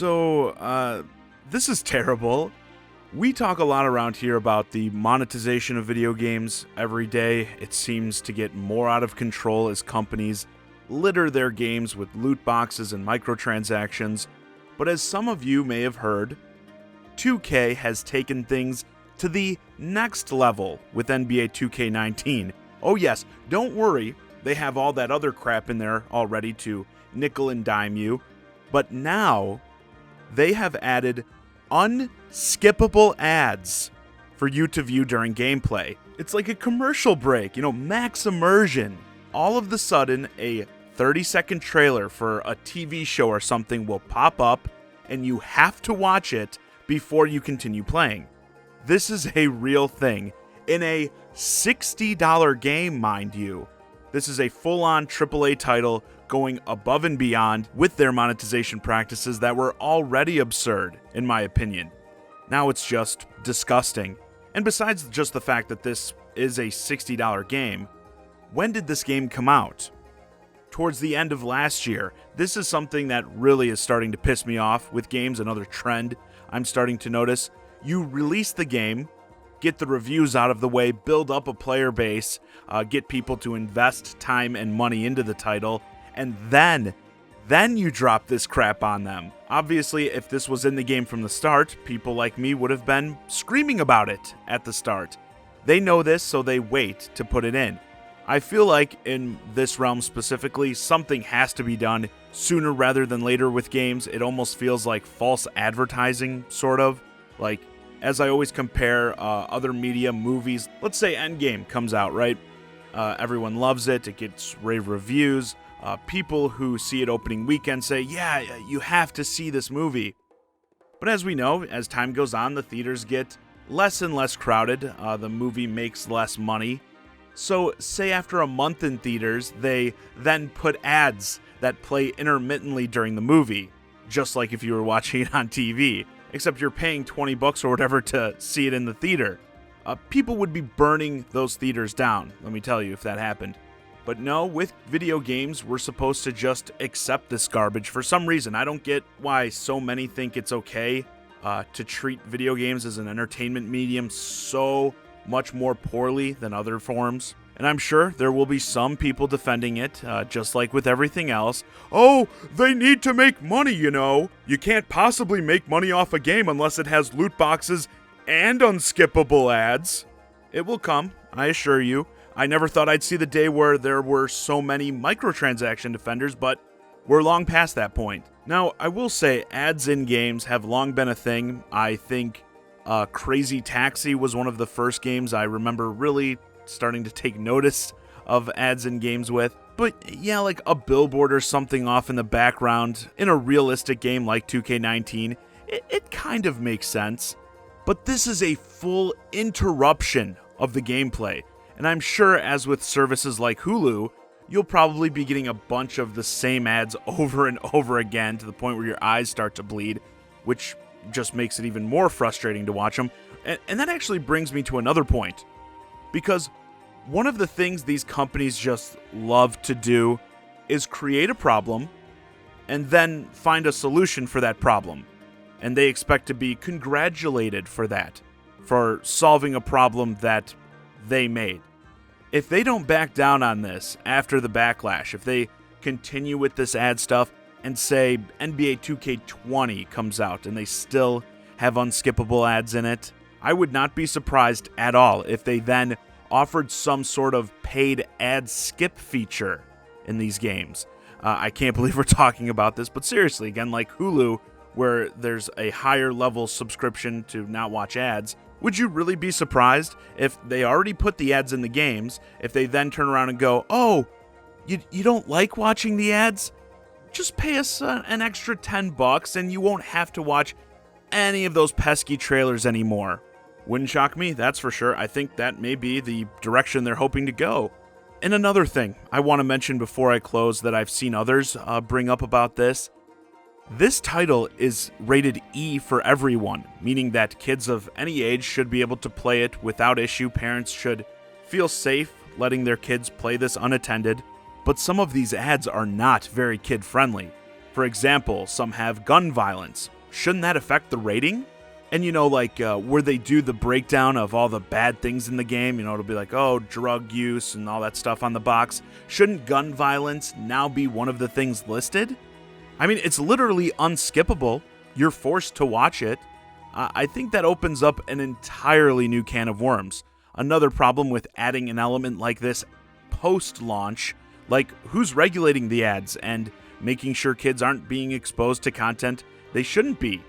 This is terrible. We talk a lot around here about the monetization of video games every day. It seems to get more out of control as companies litter their games with loot boxes and microtransactions. But as some of you may have heard, 2K has taken things to the next level with NBA 2K19. Oh yes, don't worry, they have all that other crap in there already to nickel and dime you. But now, they have added unskippable ads for you to view during gameplay. It's like a commercial break, max immersion. All of the sudden, a 30-second trailer for a TV show or something will pop up, and you have to watch it before you continue playing. This is a real thing. In a $60 game, mind you. This is a full-on AAA title going above and beyond with their monetization practices that were already absurd, in my opinion. Now it's just disgusting. And besides just the fact that this is a $60 game, when did this game come out? Towards the end of last year. This is something that really is starting to piss me off with games, another trend I'm starting to notice. You release the game, get the reviews out of the way, build up a player base, get people to invest time and money into the title, and then you drop this crap on them. Obviously, if this was in the game from the start, people like me would have been screaming about it at the start. They know this, so they wait to put it in. I feel like in this realm specifically, something has to be done sooner rather than later with games. It almost feels like false advertising, sort of. Like, as I always compare other media, movies, let's say Endgame comes out, right? Everyone loves it. It gets rave reviews. People who see it opening weekend say, yeah, you have to see this movie. But as we know, as time goes on, the theaters get less and less crowded. The movie makes less money. So say after a month in theaters, they then put ads that play intermittently during the movie, just like if you were watching it on TV, except you're paying $20 or whatever to see it in the theater. People would be burning those theaters down, let me tell you, if that happened. But no, with video games, we're supposed to just accept this garbage. For some reason, I don't get why so many think it's okay to treat video games as an entertainment medium so much more poorly than other forms. And I'm sure there will be some people defending it, just like with everything else. Oh, they need to make money, You can't possibly make money off a game unless it has loot boxes and unskippable ads. It will come, I assure you. I never thought I'd see the day where there were so many microtransaction defenders, but we're long past that point. Now, I will say ads in games have long been a thing. I think Crazy Taxi was one of the first games I remember really starting to take notice of ads in games with. But yeah, like a billboard or something off in the background in a realistic game like 2K19, it kind of makes sense. But this is a full interruption of the gameplay. And I'm sure, as with services like Hulu, you'll probably be getting a bunch of the same ads over and over again to the point where your eyes start to bleed, which just makes it even more frustrating to watch them. And that actually brings me to another point. Because one of the things these companies just love to do is create a problem and then find a solution for that problem. And they expect to be congratulated for that, for solving a problem that they made. If they don't back down on this after the backlash, if they continue with this ad stuff and say NBA 2K20 comes out and they still have unskippable ads in it, I would not be surprised at all if they then offered some sort of paid ad skip feature in these games. I can't believe we're talking about this, but seriously, again, like Hulu, where there's a higher level subscription to not watch ads, would you really be surprised if they already put the ads in the games, if they then turn around and go, oh, you don't like watching the ads? Just pay us an extra $10 and you won't have to watch any of those pesky trailers anymore. Wouldn't shock me, that's for sure. I think that may be the direction they're hoping to go. And another thing I want to mention before I close that I've seen others bring up about this. This title is rated E for everyone, meaning that kids of any age should be able to play it without issue. Parents should feel safe letting their kids play this unattended. But some of these ads are not very kid-friendly. For example, some have gun violence. Shouldn't that affect the rating? And where they do the breakdown of all the bad things in the game, it'll be like, oh, drug use and all that stuff on the box. Shouldn't gun violence now be one of the things listed? I mean, it's literally unskippable. You're forced to watch it. I think that opens up an entirely new can of worms. Another problem with adding an element like this post-launch, like who's regulating the ads and making sure kids aren't being exposed to content they shouldn't be?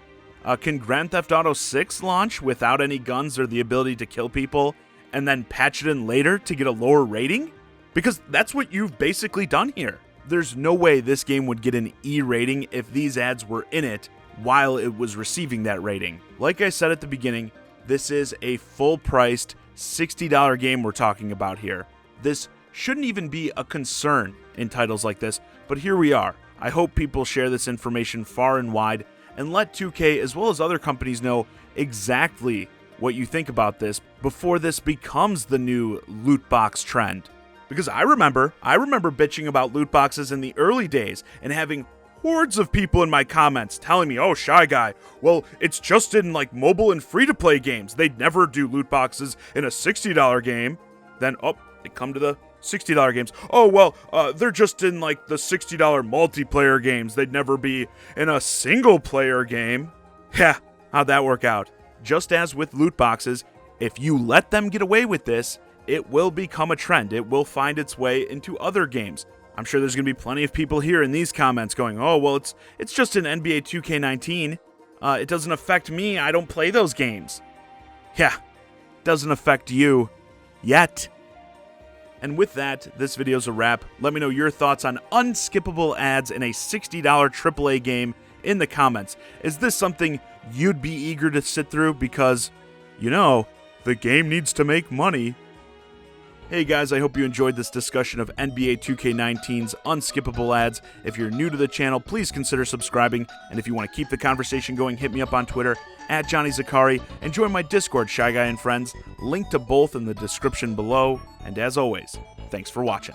Can Grand Theft Auto 6 launch without any guns or the ability to kill people and then patch it in later to get a lower rating? Because that's what you've basically done here. There's no way this game would get an E rating if these ads were in it while it was receiving that rating. Like I said at the beginning, this is a full-priced $60 game we're talking about here. This shouldn't even be a concern in titles like this, but here we are. I hope people share this information far and wide and let 2K as well as other companies know exactly what you think about this before this becomes the new loot box trend. Because I remember bitching about loot boxes in the early days and having hordes of people in my comments telling me, oh, ChiGuy, well, it's just in like mobile and free-to-play games. They'd never do loot boxes in a $60 game. Then, they come to the $60 games. Oh, well, they're just in like the $60 multiplayer games. They'd never be in a single-player game. Yeah, how'd that work out? Just as with loot boxes, if you let them get away with this, it will become a trend. It will find its way into other games. I'm sure there's going to be plenty of people here in these comments going, oh, well, it's just an NBA 2K19. It doesn't affect me. I don't play those games. Yeah, doesn't affect you yet. And with that, this video's a wrap. Let me know your thoughts on unskippable ads in a $60 AAA game in the comments. Is this something you'd be eager to sit through? Because, the game needs to make money. Hey guys, I hope you enjoyed this discussion of NBA 2K19's unskippable ads. If you're new to the channel, please consider subscribing. And if you want to keep the conversation going, hit me up on Twitter @JohnnyZakari and join my Discord, ChiGuy and Friends. Link to both in the description below. And as always, thanks for watching.